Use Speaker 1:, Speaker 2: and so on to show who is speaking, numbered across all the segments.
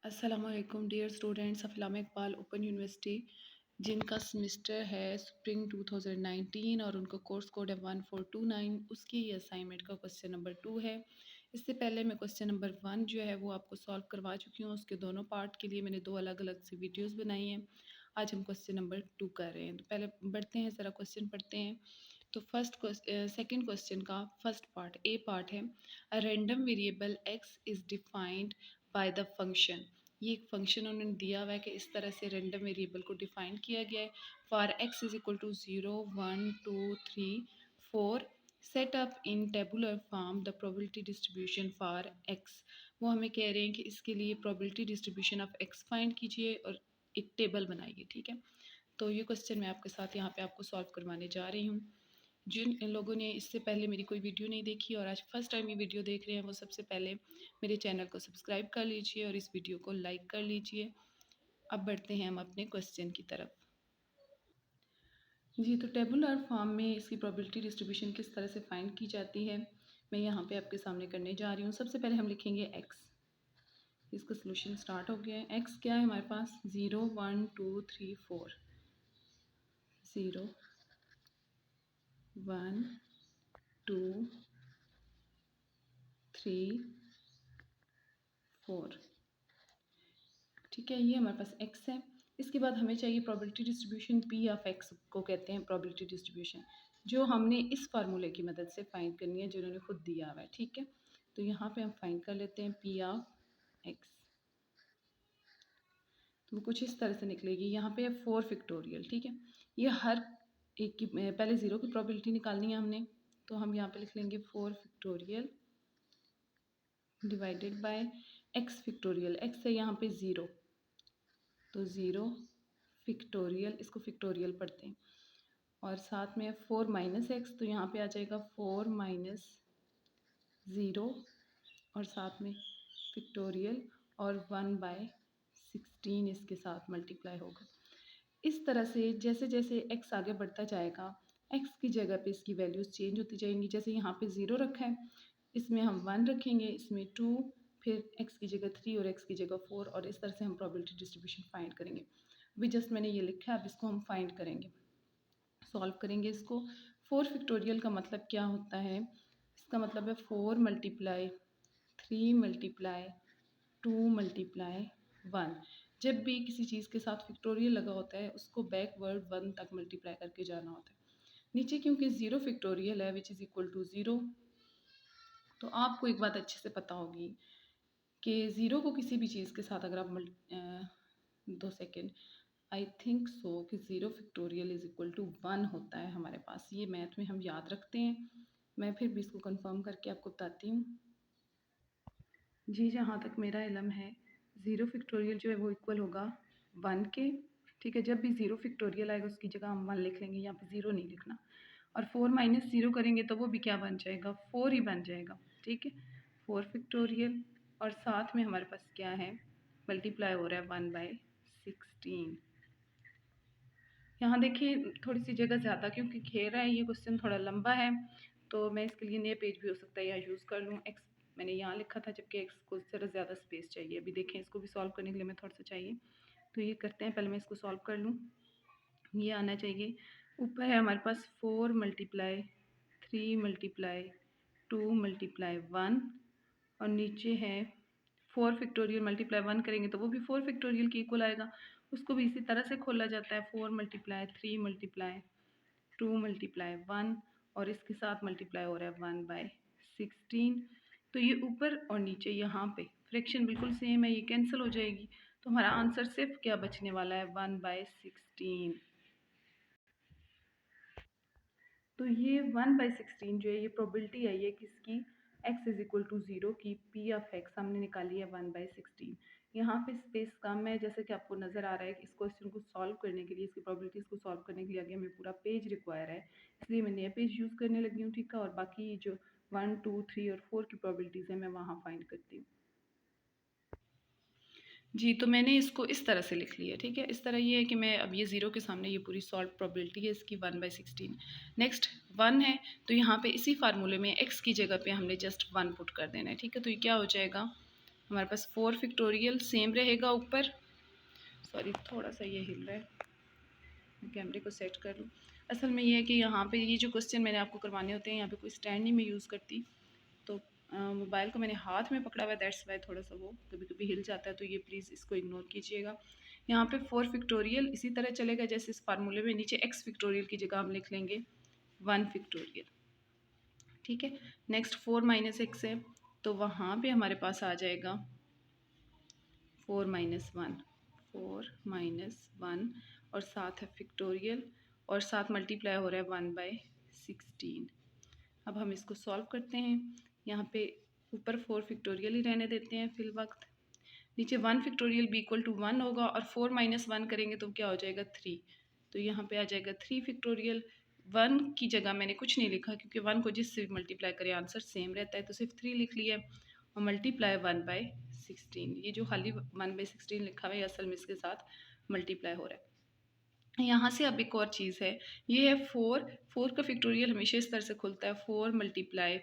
Speaker 1: अस्सलामुअलैकुम dear students of Islamic Iqbal open university जिनका semester है स्प्रिंग 2019 और उनका कोर्स कोड है 1429। उसकी ये असाइनमेंट का क्वेश्चन नंबर 2 है। इससे पहले मैं क्वेश्चन नंबर 1 जो है वो आपको सॉल्व करवा चुकी हूँ। उसके दोनों पार्ट के लिए मैंने दो अलग अलग सी वीडियोज़ बनाई हैं। आज हम क्वेश्चन नंबर 2 कर रहे हैं। तो पहले बढ़ते हैं, ज़रा क्वेश्चन पढ़ते हैं। तो सेकंड क्वेश्चन का फर्स्ट पार्ट ए पार्ट है, a random variable x is defined by the function. ये एक फंक्शन उन्होंने दिया हुआ है कि इस तरह से रैंडम वेरिएबल को डिफाइन किया गया है। For x is equal to 0 1 2 3 4 set up in tabular form the probability distribution for x. वो हमें कह रहे हैं कि इसके लिए probability distribution of x find कीजिए और एक टेबल बनाइए। ठीक है, तो ये क्वेश्चन मैं आपके साथ यहाँ पे आपको सॉल्व करवाने जा रही हूँ। जिन लोगों ने इससे पहले मेरी कोई वीडियो नहीं देखी और आज फर्स्ट टाइम ये वीडियो देख रहे हैं, वो सबसे पहले मेरे चैनल को सब्सक्राइब कर लीजिए और इस वीडियो को लाइक कर लीजिए। अब बढ़ते हैं हम अपने क्वेश्चन की तरफ। जी, तो टेबुलर फॉर्म में इसकी प्रोबेबिलिटी डिस्ट्रीब्यूशन किस तरह से फाइंड की जाती है, मैं यहाँ पे आपके सामने करने जा रही हूँ। सबसे पहले हम लिखेंगे एक्स। इसका सोल्यूशन स्टार्ट हो गया है। एक्स क्या है हमारे पास, 0 1 2 3 4। 0 1 2 3 4। ठीक है, ये हमारे पास एक्स है। इसके बाद हमें चाहिए probability distribution P of x को कहते हैं प्रोबेबिलिटी डिस्ट्रीब्यूशन, जो हमने इस फार्मूले की मदद से फाइंड करनी है जो उन्होंने खुद दिया हुआ है। ठीक है, तो यहाँ पे हम फाइंड कर लेते हैं पी ऑफ एक्स। तो वो कुछ इस तरह से निकलेगी। यहाँ पे 4 फैक्टोरियल। ठीक है, ये हर एक की पहले 0 की प्रोबेबिलिटी निकालनी है हमने, तो हम यहाँ पे लिख लेंगे 4 factorial divided by x factorial. X है यहाँ पे 0, तो 0 फैक्टोरियल, इसको फैक्टोरियल पढ़ते हैं। और साथ में 4 माइनस एक्स, तो यहाँ पे आ जाएगा 4 माइनस 0 और साथ में फैक्टोरियल और 1/16 इसके साथ मल्टीप्लाई होगा। इस तरह से जैसे जैसे एक्स आगे बढ़ता जाएगा, एक्स की जगह पे इसकी वैल्यूज़ चेंज होती जाएंगी। जैसे यहाँ पे 0 रखा है, इसमें हम 1 रखेंगे, इसमें 2, फिर एक्स की जगह 3 और एक्स की जगह 4, और इस तरह से हम प्रोबेबिलिटी डिस्ट्रीब्यूशन फाइंड करेंगे। अभी जस्ट मैंने ये लिखा है, अब इसको हम फाइंड करेंगे, सॉल्व करेंगे इसको। 4 फैक्टोरियल का मतलब क्या होता है, इसका मतलब है 4 मल्टीप्लाई 3 मल्टीप्लाई 2 मल्टीप्लाई 1। जब भी किसी चीज़ के साथ फैक्टोरियल लगा होता है, उसको बैकवर्ड 1 तक मल्टीप्लाई करके जाना होता है। नीचे क्योंकि 0 फैक्टोरियल है विच इज़ इक्वल टू 0, तो आपको एक बात अच्छे से पता होगी कि 0 को किसी भी चीज़ के साथ अगर आप 2 सेकेंड, आई थिंक सो कि 0 फैक्टोरियल इज़ इक्वल टू 1 होता है हमारे पास। ये मैथ में हम याद रखते हैं। मैं फिर भी इसको कंफर्म करके आपको बताती हूँ। जी, जहाँ तक मेरा इल्म है, 0 फैक्टोरियल जो है वो इक्वल होगा 1 के। ठीक है, जब भी 0 फैक्टोरियल आएगा उसकी जगह हम 1 लिख लेंगे, यहाँ पे 0 नहीं लिखना। और 4 माइनस 0 करेंगे तो वो भी क्या बन जाएगा, 4 ही बन जाएगा। ठीक है, 4 फैक्टोरियल और साथ में हमारे पास क्या है, मल्टीप्लाई हो रहा है 1/16। यहाँ देखिए थोड़ी सी जगह ज़्यादा क्योंकि घेरा है, ये क्वेश्चन थोड़ा लंबा है, तो मैं इसके लिए नया पेज भी हो सकता है यहाँ यूज़ कर लूँ। एक्स मैंने यहाँ लिखा था, जबकि एक्स को ज़रा ज़्यादा स्पेस चाहिए। अभी देखें, इसको भी सॉल्व करने के लिए मैं थोड़ा सा चाहिए, तो ये करते हैं। पहले मैं इसको सॉल्व कर लूँ। ये आना चाहिए, ऊपर है हमारे पास 4 मल्टीप्लाई 3 मल्टीप्लाई 2 मल्टीप्लाई 1, और नीचे है 4 फैक्टोरियल मल्टीप्लाई 1 करेंगे तो वो भी 4 फैक्टोरियल के इक्वल आएगा। उसको भी इसी तरह से खोला जाता है, 4 मल्टीप्लाई 3 मल्टीप्लाई 2 मल्टीप्लाई 1, और इसके साथ मल्टीप्लाई हो रहा है 1/16। तो ये ऊपर और नीचे यहाँ पे फ्रैक्शन बिल्कुल सेम है, ये कैंसिल हो जाएगी, तो हमारा आंसर सिर्फ क्या बचने वाला है, 1/16। तो ये 1/16 जो है ये प्रोबेबिलिटी आई है किसकी, x इज इक्वल टू 0 की। p ऑफ x हमने निकाली है 1/16। यहाँ पे स्पेस कम है, जैसे कि आपको नज़र आ रहा है कि इस क्वेश्चन को सॉल्व करने के लिए, इसकी प्रोबेबिलिटीज़ को सॉल्व करने के लिए आगे हमें पूरा पेज रिक्वायर है, इसलिए मैं नया पेज यूज़ करने लगी हूँ। ठीक है, और बाकी जो 1 2 3 और 4 की प्रोबेबिलिटीज़ है मैं वहाँ फाइंड करती हूँ। जी, तो मैंने इसको इस तरह से लिख लिया। ठीक है, इस तरह ये है कि मैं अब ये 0 के सामने ये पूरी सॉल्व प्रोबेबिलिटी है इसकी 1/16। नेक्स्ट 1 है, तो यहाँ पे इसी फार्मूले में x की जगह पे हमने जस्ट 1 पुट कर देना है। ठीक है, तो ये क्या हो जाएगा, हमारे पास 4 फैक्टोरियल सेम रहेगा ऊपर। सॉरी थोड़ा सा ये हिल रहा है, मैं कैमरे को सेट कर लूँ। असल में ये है कि यहाँ पे ये जो क्वेश्चन मैंने आपको करवाने होते हैं, यहाँ पे कोई स्टैंड नहीं मैं यूज़ करती, तो मोबाइल को मैंने हाथ में पकड़ा हुआ है, दैट्स वाई थोड़ा सा वो कभी कभी हिल जाता है, तो ये प्लीज़ इसको इग्नोर कीजिएगा। यहाँ पे 4 फैक्टोरियल इसी तरह चलेगा जैसे इस फार्मूले में नीचे x फैक्टोरियल की जगह हम लिख लेंगे 1 फैक्टोरियल, ठीक है। नेक्स्ट 4 माइनस एक्स है, तो वहाँ पे हमारे पास आ जाएगा 4 माइनस 1, 4 माइनस 1 और साथ है फैक्टोरियल और साथ मल्टीप्लाई हो रहा है 1/16। अब हम इसको सॉल्व करते हैं। यहाँ पे ऊपर 4 फैक्टोरियल ही रहने देते हैं फिल वक्त। नीचे 1 फैक्टोरियल बी इक्वल टू 1 होगा और 4 माइनस 1 करेंगे तो क्या हो जाएगा 3। तो यहाँ पे आ जाएगा 3 फैक्टोरियल। 1 की जगह मैंने कुछ नहीं लिखा क्योंकि 1 को जिससे मल्टीप्लाई करें आंसर सेम रहता है, तो सिर्फ 3 लिख लिया और मल्टीप्लाई 1/16। ये जो खाली 1/16 लिखा हुआ है असल में इसके साथ मल्टीप्लाई हो रहा है। यहाँ से अब एक और चीज़ है, ये है 4 का फैक्टोरियल हमेशा इस तरह से खुलता है 4 मल्टीप्लाई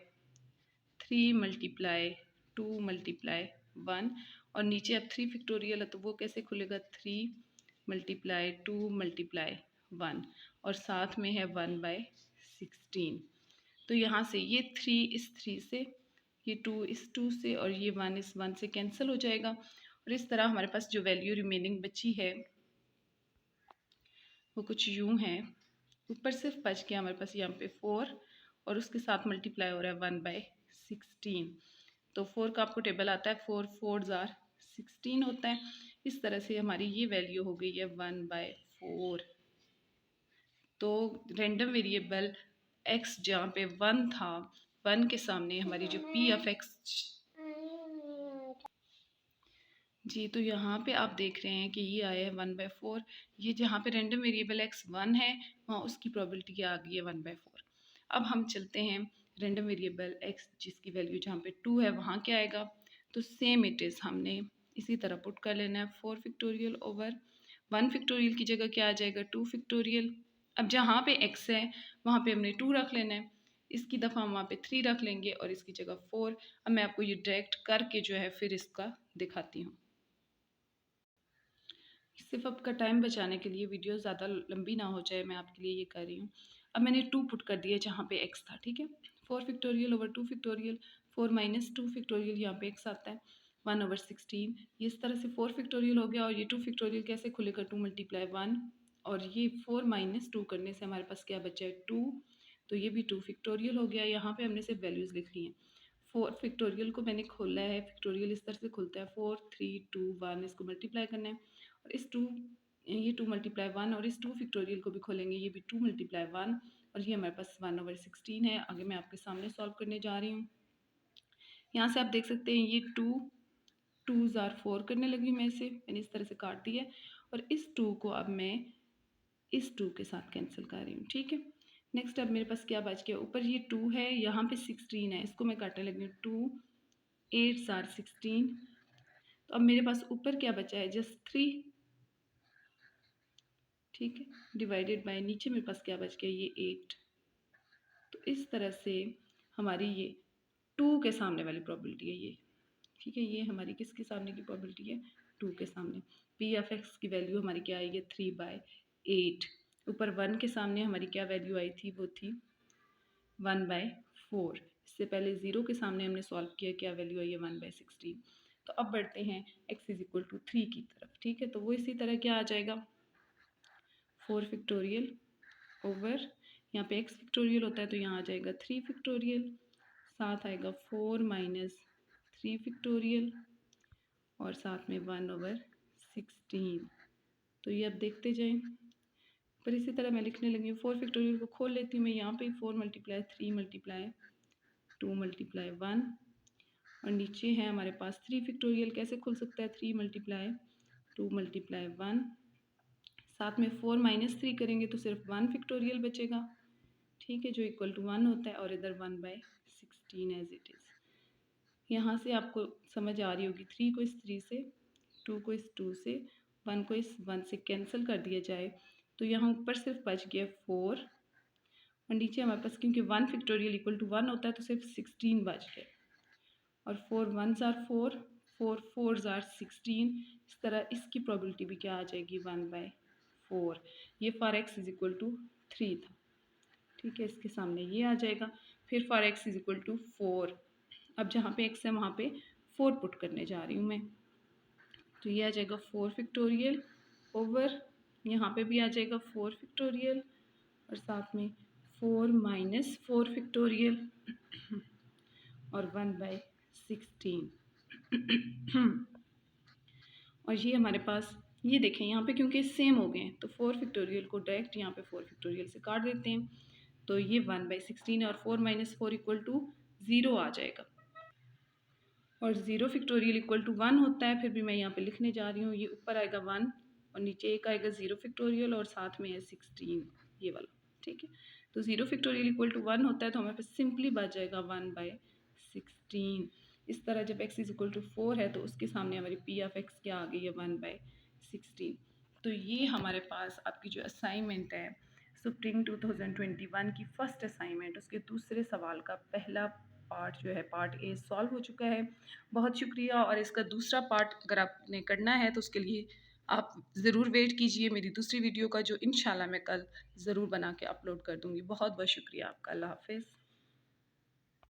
Speaker 1: 3 मल्टीप्लाई 2 मल्टीप्लाई 1 और नीचे अब 3 फैक्टोरियल है तो वो कैसे खुलेगा 3 मल्टीप्लाई 2 मल्टीप्लाई 1 और साथ में है 1/16। तो यहाँ से ये 3 इस 3 से, ये 2 इस 2 से और ये 1 इस 1 से कैंसिल हो जाएगा और इस तरह हमारे पास जो वैल्यू रिमेनिंग बची है वो कुछ यूँ है। ऊपर सिर्फ बच गया हमारे पास यहाँ पे 4 और उसके साथ मल्टीप्लाई हो रहा है 1/16। तो 4 का आपको टेबल आता है 4 4s are 16 होता है। इस तरह से हमारी ये वैल्यू हो गई है 1/4। तो रैंडम वेरिएबल x जहाँ पे 1 था, 1 के सामने हमारी जो p ऑफ x, जी तो यहाँ पे आप देख रहे हैं कि ये आया है 1/4। ये जहाँ पे रैंडम वेरिएबल x 1 है वहाँ उसकी प्रोबेबिलिटी आ गई है 1/4। अब हम चलते हैं रैंडम वेरिएबल x जिसकी वैल्यू जहाँ पे 2 है वहाँ क्या आएगा, तो सेम इट इज़ हमने इसी तरह पुट कर लेना है 4 फैक्टोरियल ओवर 1 फैक्टोरियल की जगह क्या आ जाएगा 2 फैक्टोरियल। अब जहाँ पे x है वहाँ पे हमने 2 रख लेना है, इसकी दफ़ा हम वहाँ पे 3 रख लेंगे और इसकी जगह 4। अब मैं आपको ये डायरेक्ट करके जो है फिर इसका दिखाती हूँ। सिर्फ आपका टाइम बचाने के लिए, वीडियो ज़्यादा लंबी ना हो जाए, मैं आपके लिए ये कर रही हूँ। अब मैंने 2 पुट कर दिया जहाँ पे x था, ठीक है। 4 factorial over 2 factorial, 4 minus 2 factorial यहाँ पे x आता है 1/16। ये इस तरह से 4 फैक्टोरियल हो गया और ये 2 फैक्टोरियल कैसे खुलेगा 2 मल्टीप्लाई 1 और ये 4 माइनस 2 करने से हमारे पास क्या बचा है 2, तो ये भी 2 फैक्टोरियल हो गया। यहाँ पे हमने सिर्फ वैल्यूज़ लिख ली हैं। 4 फैक्टोरियल को मैंने खोला है, फैक्टोरियल इस तरह से खुलता है 4 3 2 1, इसको मल्टीप्लाई करना है और इस 2 ये 2 मल्टीप्लाई 1 और इस 2 फैक्टोरियल को भी खोलेंगे, ये भी 2 मल्टीप्लाई 1 और ये हमारे पास 1/16 है। आगे मैं आपके सामने सॉल्व करने जा रही हूँ। यहाँ से आप देख सकते हैं ये 2 2s are 4 करने लगी मैं इसे, मैंने इस तरह से काट दिया और इस 2 को अब मैं इस 2 के साथ कैंसिल कर रही हूँ, ठीक है। नेक्स्ट अब मेरे पास क्या बच गया, ऊपर ये 2 है, यहाँ पे 16 है, इसको मैं काटने लगी हूँ 2 8s are 16। तो अब मेरे पास ऊपर क्या बचा है जस्ट 3, ठीक है, डिवाइडेड बाय नीचे मेरे पास क्या बच गया ये 8। तो इस तरह से हमारी ये 2 के सामने वाली प्रोबेबिलिटी है ये, ठीक है। ये हमारी किसके सामने की प्रोबेबिलिटी है 2 के सामने। पी ऑफ एक्स की वैल्यू हमारी क्या आई है 3/8। ऊपर 1 के सामने हमारी क्या वैल्यू आई थी, वो थी 1/4। इससे पहले 0 के सामने हमने सॉल्व किया, क्या वैल्यू आई है 1/16। तो अब बढ़ते हैं x इज इक्वल टू 3 की तरफ, ठीक है। तो वो इसी तरह क्या आ जाएगा 4 फैक्टोरियल ओवर, यहाँ पे x फैक्टोरियल होता है तो यहाँ आ जाएगा 3 फैक्टोरियल, साथ आएगा 4 माइनस 3 फैक्टोरियल और साथ में 1/16। तो ये अब देखते जाएं। पर इसी तरह मैं लिखने लगी हूँ 4 फैक्टोरियल को खोल लेती हूँ मैं, यहाँ पे 4 मल्टीप्लाई 3 मल्टीप्लाई 2 मल्टीप्लाई 1 और नीचे है हमारे पास 3 फैक्टोरियल, कैसे खुल सकता है 3 मल्टीप्लाई 2 मल्टीप्लाई 1, साथ में 4 माइनस 3 करेंगे तो सिर्फ 1 फैक्टोरियल बचेगा, ठीक है, जो इक्वल टू 1 होता है और इधर 1/16 एज इट इज़। यहाँ से आपको समझ आ रही होगी 3 को इस 3 से, 2 को इस 2 से, 1 को इस 1 से कैंसिल कर दिया जाए तो यहाँ ऊपर सिर्फ बच गया 4 और नीचे हमारे पास क्योंकि 1 फैक्टोरियल इक्वल टू 1 होता है तो सिर्फ 16 बच गए और 4 1s are 4, 4 4 ज़ार 16। इस तरह इसकी प्रोबेबिलिटी भी क्या आ जाएगी 1/4। ये for x is equal to 3 था, ठीक है, इसके सामने ये आ जाएगा। फिर for x is equal to 4, अब जहाँ पे एक्स है वहाँ पे 4 पुट करने जा रही हूँ मैं, तो ये आ जाएगा 4 फैक्टोरियल ओवर, यहाँ पे भी आ जाएगा 4 फैक्टोरियल और साथ में 4 माइनस 4 फैक्टोरियल और 1/16। और ये हमारे पास, ये देखें यहाँ पे क्योंकि सेम हो गए हैं तो 4 फैक्टोरियल को डायरेक्ट यहाँ पे 4 फैक्टोरियल से काट देते हैं, तो ये 1/16 और 4 माइनस 4 इक्वल टू 0 आ जाएगा। और 0 फैक्टोरियल इक्वल टू 1 होता है, फिर भी मैं यहाँ पे लिखने जा रही हूँ, ये ऊपर आएगा 1 और नीचे एक आएगा 0 फैक्टोरियल और साथ में है 16, ये वाला, ठीक है। तो 0 फैक्टोरियल इक्वल टू 1 होता है तो हमारे पास सिंपली बच जाएगा 1/16। इस तरह जब x इज इक्वल टू 4 है तो उसके सामने हमारी p ऑफ x क्या आ गई है 1/16। तो ये हमारे पास आपकी जो असाइनमेंट है स्प्रिंग 2021 की फर्स्ट असाइनमेंट, उसके दूसरे सवाल का पहला पार्ट जो है पार्ट ए सॉल्व हो चुका है। बहुत शुक्रिया, और इसका दूसरा पार्ट अगर आपने करना है तो उसके लिए आप ज़रूर वेट कीजिए मेरी दूसरी वीडियो का, जो इंशाल्लाह मैं कल ज़रूर बना के अपलोड कर दूँगी। बहुत बहुत शुक्रिया आपका। अल्लाह हाफ़िज़।